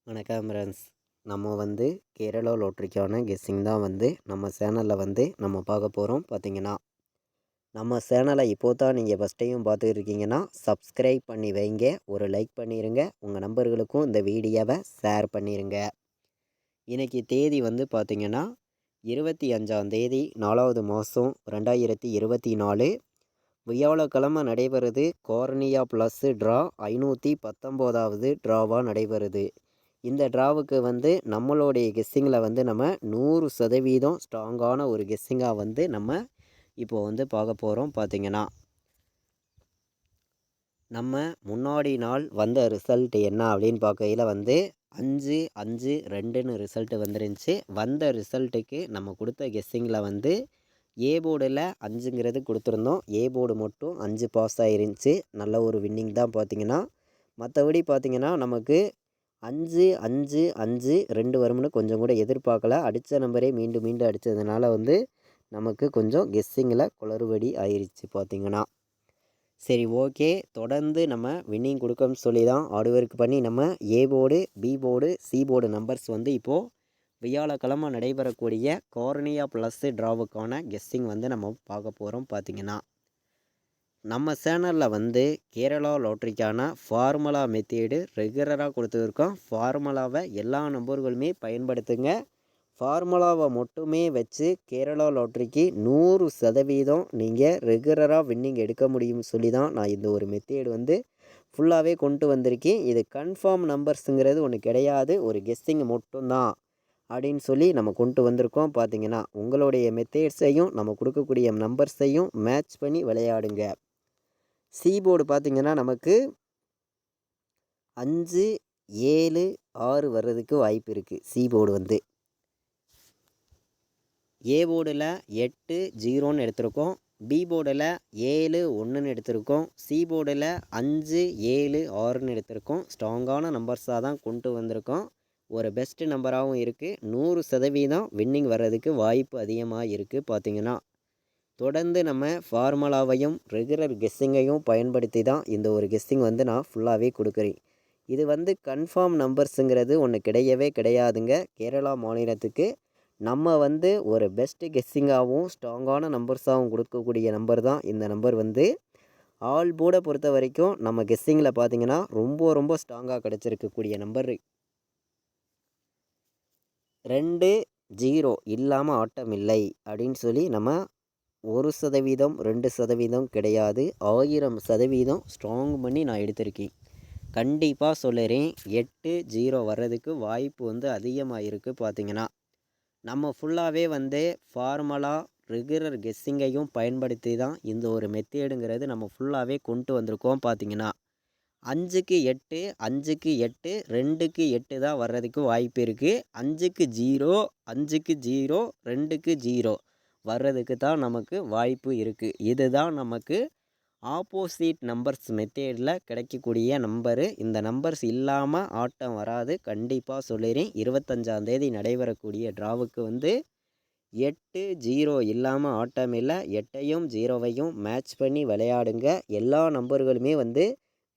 வணக்கம் ஃப்ரெண்ட்ஸ். நம்ம கேரளா லாட்ரிக்கான கெஸ்ஸிங் தான் நம்ம சேனலில் நம்ம பார்க்க போகிறோம். பார்த்தீங்கன்னா நம்ம சேனலை இப்போ தான் நீங்கள் ஃபஸ்ட் டைம் பார்த்துட்டு இருக்கீங்கன்னா சப்ஸ்கிரைப் பண்ணி வைங்க, ஒரு லைக் பண்ணிடுங்க, உங்கள் நண்பர்களுக்கும் இந்த வீடியோவை ஷேர் பண்ணிடுங்க. இன்றைக்கி தேதி பார்த்தீங்கன்னா 25ஆம் தேதி 4வது மாதம் 2024 வியாழக்கிழமை நடைபெறுது. கார்னியா ப்ளஸ் ட்ரா 519வது ட்ராவாக நடைபெறுது. இந்த ட்ராவுக்கு நம்மளுடைய கெஸ்ஸிங்கில் நம்ம 100% ஸ்ட்ராங்கான ஒரு கெஸ்ஸிங்காக நம்ம இப்போது பார்க்க போகிறோம். பார்த்திங்கன்னா நம்ம முன்னாடி நாள் வந்த ரிசல்ட் என்ன அப்படின்னு பார்க்கையில் 5-5-2ன்னு ரிசல்ட்டு வந்துருந்துச்சு. வந்த ரிசல்ட்டுக்கு நம்ம கொடுத்த கெஸ்ஸிங்கில் ஏ போர்டில் 5ங்கிறது கொடுத்துருந்தோம். ஏ போர்டு மட்டும் 5 பாஸ் ஆகிருந்துச்சு. நல்ல ஒரு வின்னிங் தான். பார்த்திங்கன்னா மற்றபடி பார்த்திங்கன்னா நமக்கு 5-5-5-2 வரும்னு கொஞ்சம் கூட எதிர்பார்க்கல. அடித்த நம்பரே மீண்டும் மீண்டும் அடித்ததுனால நமக்கு கொஞ்சம் கெஸ்ஸிங்கில் குளறுபடி ஆயிடுச்சு. பார்த்திங்கன்னா சரி, ஓகே, தொடர்ந்து நம்ம வின்னிங் கொடுக்கணும்னு சொல்லி தான் ஹார்ட் ஒர்க் பண்ணி நம்ம A board, B board, C board numbers இப்போது வியாழக்கிழமை நடைபெறக்கூடிய கார்னியா ப்ளஸ் ட்ராவுக்கான கெஸ்ஸிங் நம்ம பார்க்க போகிறோம். பார்த்திங்கன்னா நம்ம சேனலில் கேரளா லாட்ரிக்கான ஃபார்முலா மெத்தேடு ரெகுலராக கொடுத்துருக்கோம். ஃபார்முலாவை எல்லா நம்பர்களுமே பயன்படுத்துங்க. ஃபார்முலாவை மட்டுமே வச்சு கேரளா லாட்ரிக்கு 100% நீங்கள் ரெகுலராக வின்னிங் எடுக்க முடியும்னு சொல்லி தான் நான் இந்த ஒரு மெத்தேடு ஃபுல்லாகவே கொண்டு வந்திருக்கேன். இது கன்ஃபார்ம் நம்பர்ஸுங்கிறது ஒன்று கிடையாது, ஒரு கெஸ்ஸிங் மட்டும்தான் அப்படின்னு சொல்லி நம்ம கொண்டு வந்திருக்கோம். பார்த்திங்கன்னா உங்களுடைய மெத்தேட்ஸையும் நம்ம கொடுக்கக்கூடிய நம்பர்ஸையும் மேட்ச் பண்ணி விளையாடுங்க. சி போர்டு பார்த்திங்கன்னா நமக்கு 5-7-6 வர்றதுக்கு வாய்ப்பு இருக்குது. சி போர்டு ஏ போர்டில் 8-0ன்னு எடுத்திருக்கோம். பி போர்டில் 7-1ன்னு எடுத்திருக்கோம். சி போர்டில் 5-7-6ன்னு எடுத்திருக்கோம். ஸ்ட்ராங்கான நம்பர்ஸாக தான் கொண்டு வந்திருக்கோம். ஒரு பெஸ்ட் நம்பராகவும் இருக்குது. 100% வின்னிங் வர்றதுக்கு வாய்ப்பு அதிகமாக இருக்குது. பார்த்திங்கன்னா தொடர்ந்து நம்ம ஃபார்முலாவையும் ரெகுலர் கெஸ்ஸிங்கையும் பயன்படுத்தி தான் இந்த ஒரு கெஸ்ஸிங் நான் ஃபுல்லாகவே கொடுக்குறேன். இது கன்ஃபார்ம் நம்பர்ஸுங்கிறது ஒன்று கிடையவே கிடையாதுங்க. கேரளா மாநிலத்துக்கு நம்ம ஒரு பெஸ்ட்டு கெஸ்ஸிங்காகவும் ஸ்ட்ராங்கான நம்பர்ஸாகவும் கொடுக்கக்கூடிய நம்பர் தான் இந்த நம்பர். ஆல் போர்டை பொறுத்த வரைக்கும் நம்ம கெஸ்ஸிங்கில் பார்த்திங்கன்னா ரொம்ப ரொம்ப ஸ்ட்ராங்காக கிடச்சிருக்கக்கூடிய நம்பர் 2-0 இல்லாமல் ஆட்டம் இல்லை அப்படின்னு சொல்லி நம்ம 1% 2% கிடையாது, 1000% ஸ்ட்ராங் பண்ணி நான் எடுத்திருக்கேன். கண்டிப்பாக சொல்லுறேன், 8-0 வர்றதுக்கு வாய்ப்பு அதிகமாக இருக்குது. பார்த்திங்கன்னா நம்ம ஃபுல்லாகவே ஃபார்முலா ரெகுலர் கெஸ்ஸிங்கையும் பயன்படுத்தி தான் இந்த ஒரு மெத்தேடுங்கிறது நம்ம ஃபுல்லாகவே கொண்டு வந்திருக்கோம். பார்த்திங்கன்னா 5-8 5-8 2-8 தான் வர்றதுக்கு வாய்ப்பு இருக்குது. 5-0 5-0 2-0 வர்றதுக்கு தான் நமக்கு வாய்ப்பு இருக்குது. இதுதான் நமக்கு ஆப்போசிட் நம்பர்ஸ் மெத்தேடில் கிடைக்கக்கூடிய நம்பரு. இந்த நம்பர்ஸ் இல்லாமல் ஆட்டம் வராது. கண்டிப்பாக சொல்லிடுறேன். 25ஆம் தேதி நடைபெறக்கூடிய ட்ராவுக்கு 8-0 இல்லாமல் ஆட்டம் இல்லை. 8ஐயும் 0வையும் மேட்ச் பண்ணி விளையாடுங்க. எல்லா நம்பர்களுமே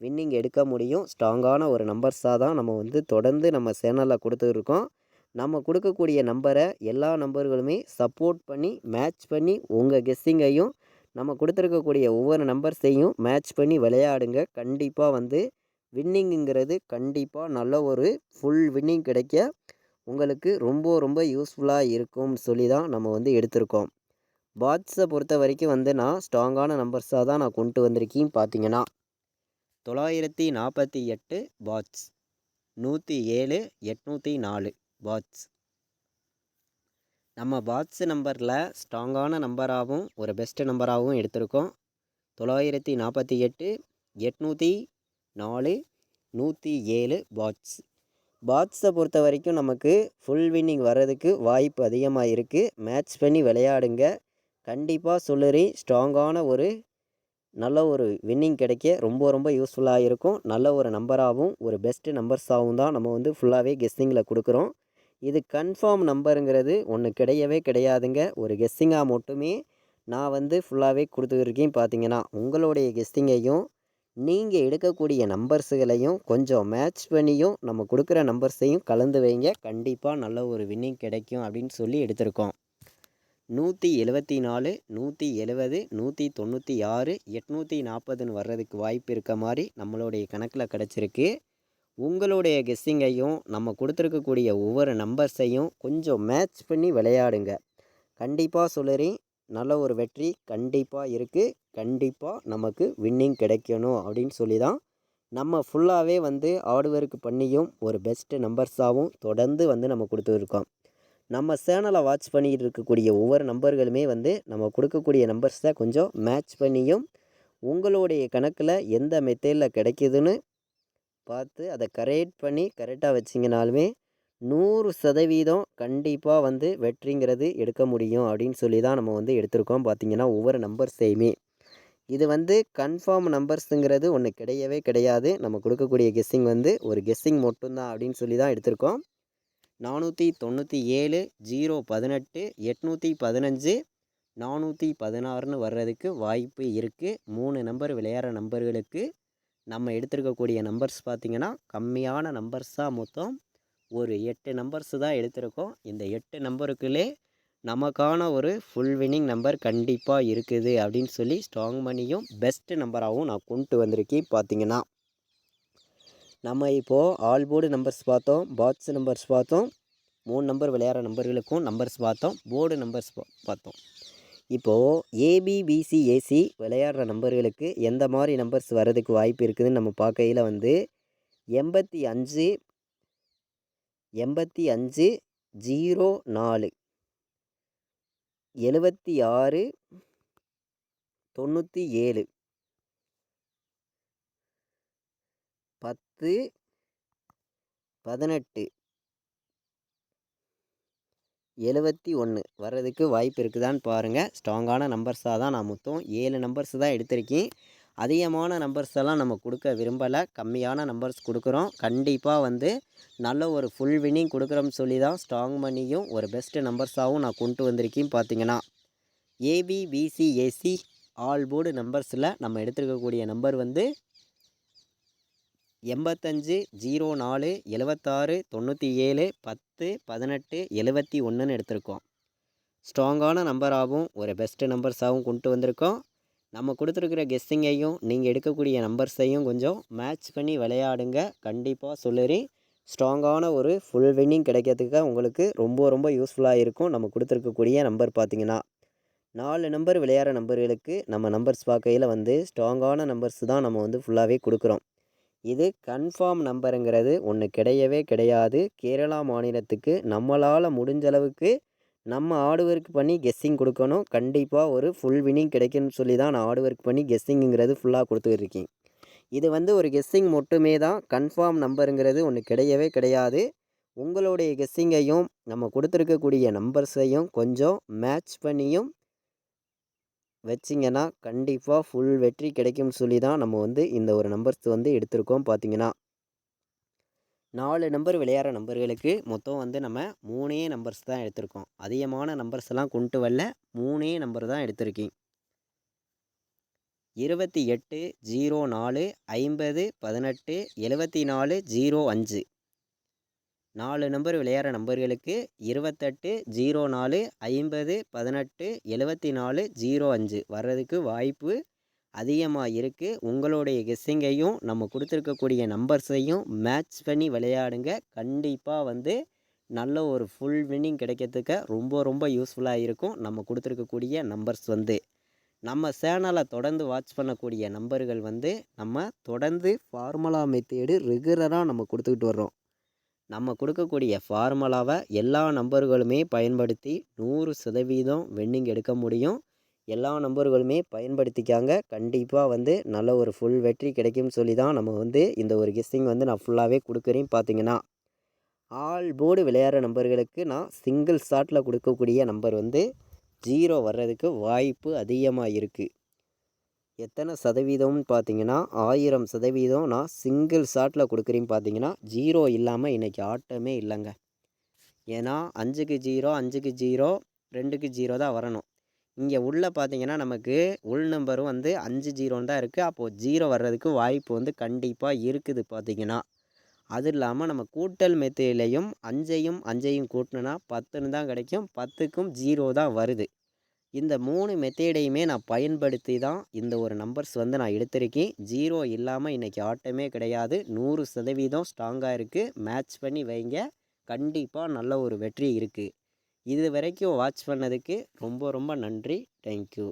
வின்னிங் எடுக்க முடியும். ஸ்ட்ராங்கான ஒரு நம்பர்ஸாக தான் நம்ம தொடர்ந்து நம்ம சேனலில் கொடுத்துருக்கோம். நம்ம கொடுக்கக்கூடிய நம்பரை எல்லா நம்பர்களுமே சப்போர்ட் பண்ணி மேட்ச் பண்ணி உங்கள் கெஸ்ஸிங்கையும் நம்ம கொடுத்துருக்கக்கூடிய ஒவ்வொரு நம்பர்ஸையும் மேட்ச் பண்ணி விளையாடுங்க. கண்டிப்பாக வின்னிங்குங்கிறது கண்டிப்பாக நல்ல ஒரு ஃபுல் வின்னிங் கிடைக்க உங்களுக்கு ரொம்ப ரொம்ப யூஸ்ஃபுல்லாக இருக்கும்னு சொல்லி தான் நம்ம எடுத்திருக்கோம். பாட்ஸை பொறுத்த வரைக்கும் நான் ஸ்ட்ராங்கான நம்பர்ஸாக தான் நான் கொண்டு வந்திருக்கேன். பார்த்திங்கன்னா 948 பாட்ஸ், 107 804 பாட்ஸ். நம்ம பாட்ஸ் நம்பரில் ஸ்ட்ராங்கான நம்பராகவும் ஒரு பெஸ்ட் நம்பராகவும் எடுத்திருக்கோம். 948 804 107 பாட்ஸ். பாட்ஸை பொறுத்த வரைக்கும் நமக்கு ஃபுல் வின்னிங் வர்றதுக்கு வாய்ப்பு அதிகமாக இருக்குது. மேட்ச் பண்ணி விளையாடுங்க. கண்டிப்பாக சொல்லுறேன், ஸ்ட்ராங்கான ஒரு நல்ல ஒரு வின்னிங் கிடைக்க ரொம்ப ரொம்ப யூஸ்ஃபுல்லாக இருக்கும். நல்ல ஒரு நம்பராகவும் ஒரு பெஸ்ட்டு நம்பர்ஸாகவும் தான் நம்ம ஃபுல்லாகவே கெஸ்ஸிங்கில் கொடுக்குறோம். இது கன்ஃபார்ம் நம்பருங்கிறது ஒன்று கிடையவே கிடையாதுங்க. ஒரு கெஸ்ஸிங்காக மட்டுமே நான் ஃபுல்லாகவே கொடுத்துருக்கேன். பார்த்திங்கன்னா உங்களுடைய கெஸ்ஸிங்கையும் நீங்கள் எடுக்கக்கூடிய நம்பர்ஸுகளையும் கொஞ்சம் மேட்ச் பண்ணியும் நம்ம கொடுக்குற நம்பர்ஸையும் கலந்து வைங்க. கண்டிப்பாக நல்ல ஒரு வின்னிங் கிடைக்கும் அப்படின்னு சொல்லி எடுத்திருக்கோம். 174, 170, 196, 840ன்னு வர்றதுக்கு வாய்ப்பு இருக்க மாதிரி நம்மளுடைய கணக்கில் கிடச்சிருக்கு. உங்களுடைய கெஸ்ஸிங்கையும் நம்ம கொடுத்துருக்கக்கூடிய ஒவ்வொரு நம்பர்ஸையும் கொஞ்சம் மேட்ச் பண்ணி விளையாடுங்க. கண்டிப்பாக சொல்லுறேன், நல்ல ஒரு வெற்றி கண்டிப்பாக இருக்குது. கண்டிப்பாக நமக்கு வின்னிங் கிடைக்கணும் அப்படின்னு சொல்லி தான் நம்ம ஃபுல்லாகவே ஹார்ட் ஒர்க் பண்ணியும் ஒரு பெஸ்ட்டு நம்பர்ஸாகவும் தொடர்ந்து நம்ம கொடுத்துருக்கோம். நம்ம சேனலை வாட்ச் பண்ணிக்கிட்டு இருக்கக்கூடிய ஒவ்வொரு நம்பர்களுமே நம்ம கொடுக்கக்கூடிய நம்பர்ஸை கொஞ்சம் மேட்ச் பண்ணியும் உங்களுடைய கணக்கில் எந்த மெத்தேடில் கிடைக்குதுன்னு பார்த்து அதை கரெக்ட் பண்ணி கரெக்டாக வச்சிங்கனாலுமே 100% கண்டிப்பாக வெற்றிங்கிறது எடுக்க முடியும் அப்படின்னு சொல்லி தான் நம்ம எடுத்திருக்கோம். பார்த்திங்கன்னா ஒவ்வொரு நம்பர்ஸையுமே இது கன்ஃபார்ம் நம்பர்ஸுங்கிறது ஒன்று கிடையவே கிடையாது. நம்ம கொடுக்கக்கூடிய கெஸ்ஸிங் ஒரு கெஸ்ஸிங் மட்டும்தான் அப்படின்னு சொல்லி தான் எடுத்திருக்கோம். 497, 018, 815, 416ன்னு வர்றதுக்கு வாய்ப்பு இருக்குது. 3 நம்பர் விளையாடுற நம்பர்களுக்கு நம்ம எடுத்திருக்கக்கூடிய நம்பர்ஸ் பார்த்திங்கன்னா கம்மியான நம்பர்ஸாக மொத்தம் ஒரு 8 நம்பர்ஸு தான் எடுத்திருக்கோம். இந்த 8 நம்பருக்குள்ளே நமக்கான ஒரு ஃபுல் வின்னிங் நம்பர் கண்டிப்பாக இருக்குது அப்படின்னு சொல்லி ஸ்ட்ராங் பண்ணியும் பெஸ்ட்டு நம்பராகவும் நான் கொண்டு வந்திருக்கேன். பார்த்திங்கன்னா நம்ம இப்போது ஆல் போர்டு நம்பர்ஸ் பார்த்தோம், பாட்ஸ் நம்பர்ஸ் பார்த்தோம், 3 நம்பர் விளையாடுற நம்பர்களுக்கும் நம்பர்ஸ் பார்த்தோம், போர்டு நம்பர்ஸ் பார்த்தோம். இப்போது ஏபிபிசிஏசி விளையாடுற நம்பர்களுக்கு எந்த மாதிரி நம்பர்ஸ் வர்றதுக்கு வாய்ப்பு இருக்குதுன்னு நம்ம பார்க்கையில் 85, 85, 04, 76, 97, 10, 18, 71 வர்றதுக்கு வாய்ப்பு இருக்குதான்னு பாருங்கள். ஸ்ட்ராங்கான நம்பர்ஸாக தான் நான் மொத்தம் 7 நம்பர்ஸ் தான் எடுத்திருக்கேன். அதிகமான நம்பர்ஸ் எல்லாம் நம்ம கொடுக்க விரும்பலை, கம்மியான நம்பர்ஸ் கொடுக்குறோம். கண்டிப்பாக நல்ல ஒரு ஃபுல் வின்னிங் கொடுக்குறோம்னு சொல்லி தான் ஸ்ட்ராங் பண்ணியும் ஒரு பெஸ்ட்டு நம்பர்ஸாகவும் நான் கொண்டு வந்திருக்கேன். பார்த்திங்கன்னா ஏபிபிசிஏசி ஆல் போர்டு நம்பர்ஸில் நம்ம எடுத்துருக்கக்கூடிய நம்பர் 85, 04, 76, 97, 10, 18, 71ன்னு எடுத்திருக்கோம். ஸ்ட்ராங்கான நம்பராகவும் ஒரு பெஸ்ட்டு நம்பர்ஸாகவும் கொண்டு வந்திருக்கோம். நம்ம கொடுத்துருக்குற கெஸ்ஸிங்கையும் நீங்கள் எடுக்கக்கூடிய நம்பர்ஸையும் கொஞ்சம் மேட்ச் பண்ணி விளையாடுங்க. கண்டிப்பாக சொல்லுறேன், ஸ்ட்ராங்கான ஒரு ஃபுல் வின்னிங் கிடைக்கிறதுக்கு உங்களுக்கு ரொம்ப ரொம்ப யூஸ்ஃபுல்லாக இருக்கும். நம்ம கொடுத்துருக்கக்கூடிய நம்பர் பார்த்திங்கன்னா 4 நம்பர் விளையாடுற நம்பர்களுக்கு நம்ம நம்பர்ஸ் பார்க்கையில் ஸ்ட்ராங்கான நம்பர்ஸ் தான் நம்ம ஃபுல்லாகவே கொடுக்குறோம். இது கன்ஃபார்ம் நம்பருங்கிறது ஒன்று கிடையவே கிடையாது. கேரளா மாநிலத்துக்கு நம்மளால் முடிஞ்சளவுக்கு நம்ம ஹார்ட் ஒர்க் பண்ணி கெஸ்ஸிங் கொடுக்கணும். கண்டிப்பாக ஒரு ஃபுல் வின்னிங் கிடைக்கும்னு சொல்லி தான் நான் ஹார்ட் ஒர்க் பண்ணி கெஸ்ஸிங்கிறது ஃபுல்லாக கொடுத்துருக்கேன். இது ஒரு கெஸ்ஸிங் மட்டுமே தான், கன்ஃபார்ம் நம்பருங்கிறது ஒன்று கிடையவே கிடையாது. உங்களுடைய கெஸ்ஸிங்கையும் நம்ம கொடுத்துருக்கக்கூடிய நம்பர்ஸையும் கொஞ்சம் மேட்ச் பண்ணியும் வச்சிங்கன்னா கண்டிப்பாக ஃபுல் வெற்றி கிடைக்கும்னு சொல்லி தான் நம்ம இந்த ஒரு நம்பர்ஸ் எடுத்திருக்கோம். பார்த்திங்கன்னா 4 நம்பர் விளையாடுற நம்பர்களுக்கு மொத்தம் நம்ம 3 நம்பர்ஸ் தான் எடுத்திருக்கோம். அதிகமான நம்பர்ஸ் எல்லாம் கொண்டு வரல, 3 நம்பர் தான் எடுத்திருக்கேன். 28, 04, 50, 18, 74, 05 4 நம்பர் விளையாடுற நம்பர்களுக்கு 28, 04, 50, 18, 74, 05 வர்றதுக்கு வாய்ப்பு அதிகமாக இருக்குது. உங்களுடைய கெஸ்ஸிங்கையும் நம்ம கொடுத்துருக்கக்கூடிய நம்பர்ஸையும் மேட்ச் பண்ணி விளையாடுங்க. கண்டிப்பாக நல்ல ஒரு ஃபுல் வின்னிங் கிடைக்கிறதுக்கு ரொம்ப ரொம்ப யூஸ்ஃபுல்லாக இருக்கும். நம்ம கொடுத்துருக்கக்கூடிய நம்பர்ஸ் நம்ம சேனலை தொடர்ந்து வாட்ச் பண்ணக்கூடிய நம்பர்கள் நம்ம தொடர்ந்து ஃபார்முலா மெத்தேடு ரெகுலராக நம்ம கொடுத்துக்கிட்டு வர்றோம். நம்ம கொடுக்கக்கூடிய ஃபார்முலாவை எல்லா நம்பர்களுமே பயன்படுத்தி 100% வின்னிங் எடுக்க முடியும். எல்லா நம்பர்களுமே பயன்படுத்திக்காங்க. கண்டிப்பாக நல்ல ஒரு ஃபுல் வெற்றி கிடைக்கும்னு சொல்லி தான் நம்ம இந்த ஒரு கெஸ்ஸிங் நான் ஃபுல்லாகவே கொடுக்குறேன். பார்த்திங்கன்னா ஆல் போர்டு விளையாடுற நம்பர்களுக்கு நான் சிங்கிள் ஷாட்டில் கொடுக்கக்கூடிய நம்பர் 0 வர்றதுக்கு வாய்ப்பு அதிகமாக இருக்குது. எத்தனை சதவீதம்னு பார்த்தீங்கன்னா 1000% நான் சிங்கிள் ஷாட்டில் கொடுக்குறேன்னு பார்த்தீங்கன்னா 0 இல்லாமல் இன்றைக்கி ஆட்டமே இல்லைங்க. ஏன்னா 5க்கு 0, 5க்கு 0, 2க்கு 0 தான் வரணும். இங்கே உள்ள பார்த்தீங்கன்னா நமக்கு உள் நம்பரும் வந்து 5 ஜீரோன்னு தான் இருக்குது. அப்போது 0 வர்றதுக்கு வாய்ப்பு வந்து கண்டிப்பாக இருக்குது பார்த்தீங்கன்னா. அது இல்லாமல் நம்ம கூட்டல் மெத்தேட்லேயும் 5ஐயும் 5ஐயும் கூட்டினோன்னா 10ன்னு தான் கிடைக்கும். 10க்கும் 0 தான் வருது. இந்த 3 மெத்தேடையுமே நான் பயன்படுத்தி தான் இந்த ஒரு நம்பர்ஸ் வந்து நான் எடுத்திருக்கேன். 0 இல்லாமல் இன்றைக்கி ஆட்டமே கிடையாது. 100% ஸ்ட்ராங்காக இருக்குது. மேட்ச் பண்ணி வைங்க. கண்டிப்பாக நல்ல ஒரு வெற்றி இருக்குது. இது வரைக்கும் வாட்ச் பண்ணதுக்கு ரொம்ப ரொம்ப நன்றி. தேங்க்யூ.